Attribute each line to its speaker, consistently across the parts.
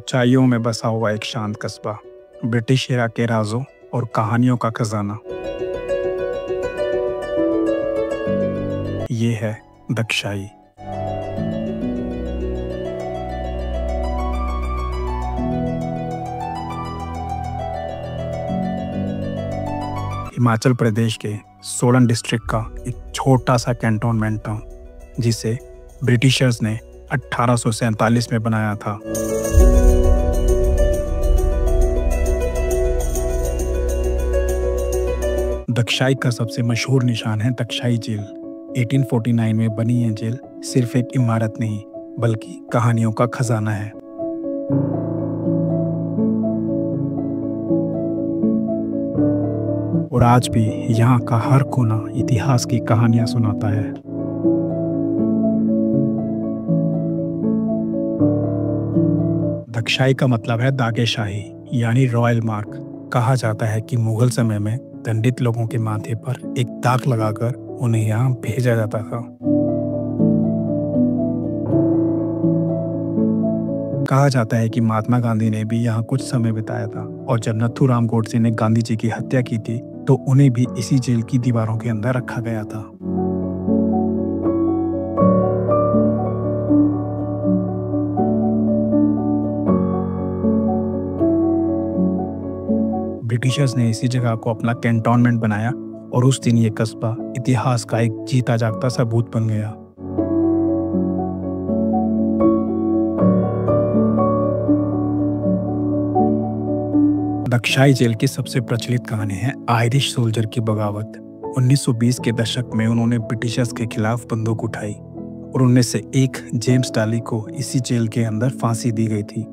Speaker 1: ऊंचाइयों में बसा हुआ एक शांत कस्बा, ब्रिटिश एरा के राजों और कहानियों का खजाना। ये है दक्षाई। हिमाचल प्रदेश के सोलन डिस्ट्रिक्ट का एक छोटा सा कैंटोनमेंट टाउन, जिसे ब्रिटिशर्स ने 1847 में बनाया था। दक्षाई का सबसे मशहूर निशान है दक्षाई जेल। 1849 में बनी यह जेल सिर्फ एक इमारत नहीं, बल्कि कहानियों का खजाना है। और आज भी यहाँ का हर कोना इतिहास की कहानियां सुनाता है। दक्षाई का मतलब है दागे शाही, यानी रॉयल मार्क। कहा जाता है कि मुगल समय में दंडित लोगों के माथे पर एक दाग लगाकर उन्हें यहाँ भेजा जाता था। कहा जाता है कि महात्मा गांधी ने भी यहाँ कुछ समय बिताया था, और जब नथुराम गोडसे ने गांधी जी की हत्या की थी तो उन्हें भी इसी जेल की दीवारों के अंदर रखा गया था। ब्रिटिशर्स ने इसी जगह को अपना कैंटोनमेंट बनाया, और उस दिन ये कस्बा इतिहास का एक जीता जागता सबूत बन गया। दक्षाई जेल की सबसे प्रचलित कहानी है आयरिश सोल्जर की बगावत। 1920 के दशक में उन्होंने ब्रिटिशर्स के खिलाफ बंदूक उठाई, और उनमें से एक जेम्स डाली को इसी जेल के अंदर फांसी दी गई थी।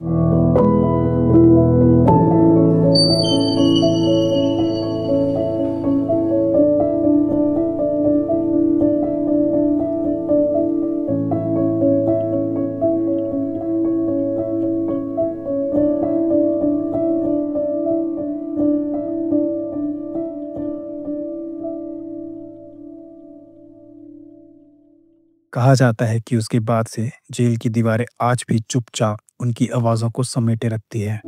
Speaker 1: कहा जाता है कि उसके बाद से जेल की दीवारें आज भी चुपचाप उनकी आवाजों को समेटे रखती है।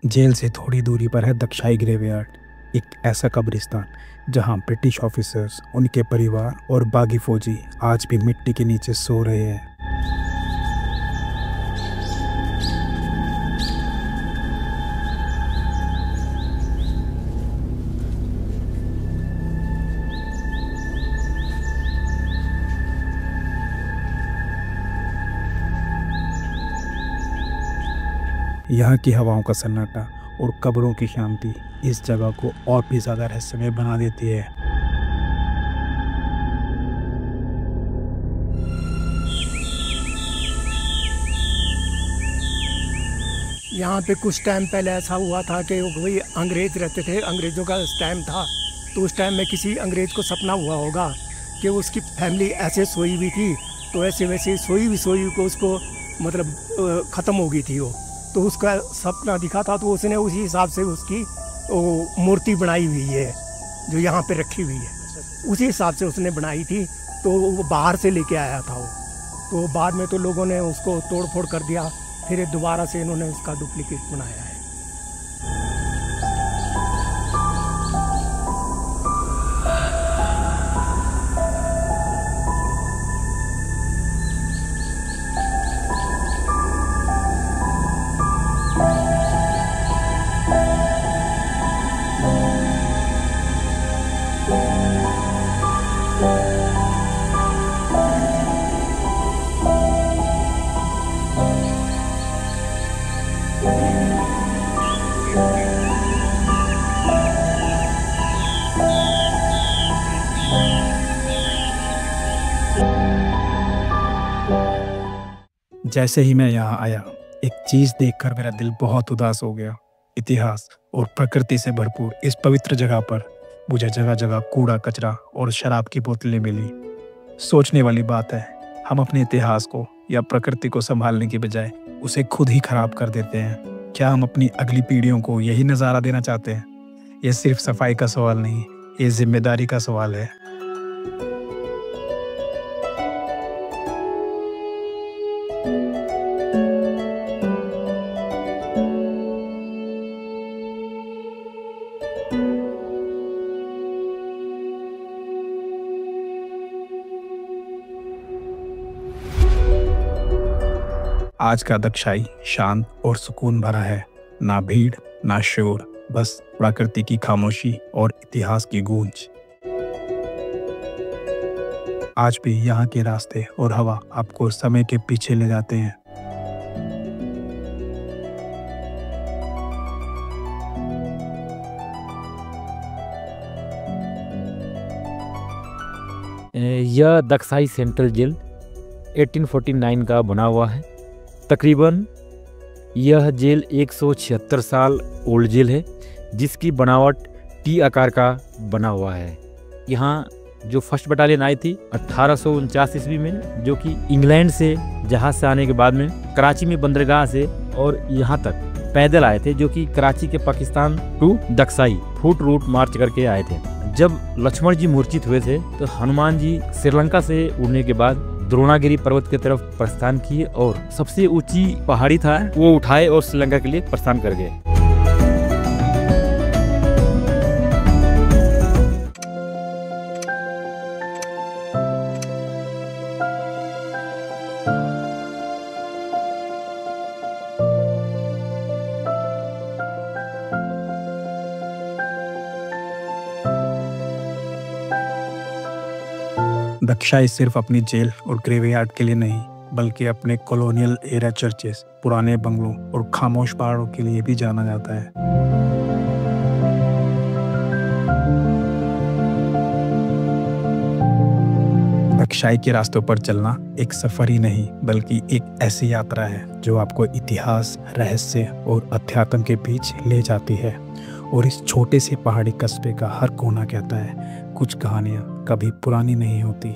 Speaker 1: जेल से थोड़ी दूरी पर है दक्षाई ग्रेवयार्ड, एक ऐसा कब्रिस्तान जहां ब्रिटिश ऑफिसर्स, उनके परिवार और बागी फौजी आज भी मिट्टी के नीचे सो रहे हैं। यहाँ की हवाओं का सन्नाटा और कब्रों की शांति इस जगह को और भी ज़्यादा रहस्यमय बना देती है।
Speaker 2: यहाँ पे कुछ टाइम पहले ऐसा हुआ था कि वही अंग्रेज रहते थे, अंग्रेज़ों का टाइम था, तो उस टाइम में किसी अंग्रेज़ को सपना हुआ होगा कि उसकी फैमिली ऐसे सोई हुई थी, तो ऐसे वैसे सोई हुई को उसको मतलब ख़त्म हो गई थी वो, तो उसका सपना दिखा था, तो उसने उसी हिसाब से उसकी वो मूर्ति बनाई हुई है जो यहाँ पे रखी हुई है, उसी हिसाब से उसने बनाई थी। तो वो बाहर से लेके आया था वो, तो बाद में तो लोगों ने उसको तोड़ फोड़ कर दिया, फिर दोबारा से इन्होंने उसका डुप्लीकेट बनाया है।
Speaker 1: जैसे ही मैं यहाँ आया, एक चीज देखकर मेरा दिल बहुत उदास हो गया। इतिहास और प्रकृति से भरपूर इस पवित्र जगह पर मुझे जगह जगह कूड़ा कचरा और शराब की बोतलें मिली। सोचने वाली बात है, हम अपने इतिहास को या प्रकृति को संभालने की बजाय उसे खुद ही खराब कर देते हैं। क्या हम अपनी अगली पीढ़ियों को यही नज़ारा देना चाहते हैं? ये सिर्फ सफाई का सवाल नहीं, ये जिम्मेदारी का सवाल है। आज का दक्षाई शांत और सुकून भरा है। ना भीड़, ना शोर, बस प्रकृति की खामोशी और इतिहास की गूंज। आज भी यहाँ के रास्ते और हवा आपको समय के पीछे ले जाते हैं।
Speaker 3: यह दक्षाई सेंट्रल जेल 1849 का बना हुआ है। तकरीबन यह जेल 176 साल ओल्ड जेल है, जिसकी बनावट टी आकार का बना हुआ है। यहाँ जो फर्स्ट बटालियन आई थी 1849 ईस्वी में, जो कि इंग्लैंड से जहाज से आने के बाद में कराची में बंदरगाह से और यहाँ तक पैदल आए थे, जो कि कराची के पाकिस्तान टू दक्षाई फुट रूट मार्च करके आए थे। जब लक्ष्मण जी मूर्छित हुए थे तो हनुमान जी श्रीलंका से उड़ने के बाद द्रोणागिरी पर्वत की तरफ प्रस्थान किए और सबसे ऊंची पहाड़ी था वो उठाए और श्रीलंका के लिए प्रस्थान कर गए।
Speaker 1: दक्षाई सिर्फ अपनी जेल और ग्रेवयार्ड के लिए नहीं, बल्कि अपने कॉलोनियल एरा चर्चेस, पुराने बंगलों और खामोश पहाड़ों के लिए भी जाना जाता है। दक्षाई के रास्तों पर चलना एक सफर ही नहीं, बल्कि एक ऐसी यात्रा है जो आपको इतिहास, रहस्य और अध्यात्म के बीच ले जाती है। और इस छोटे से पहाड़ी कस्बे का हर कोना कहता है, कुछ कहानियां कभी पुरानी नहीं होती।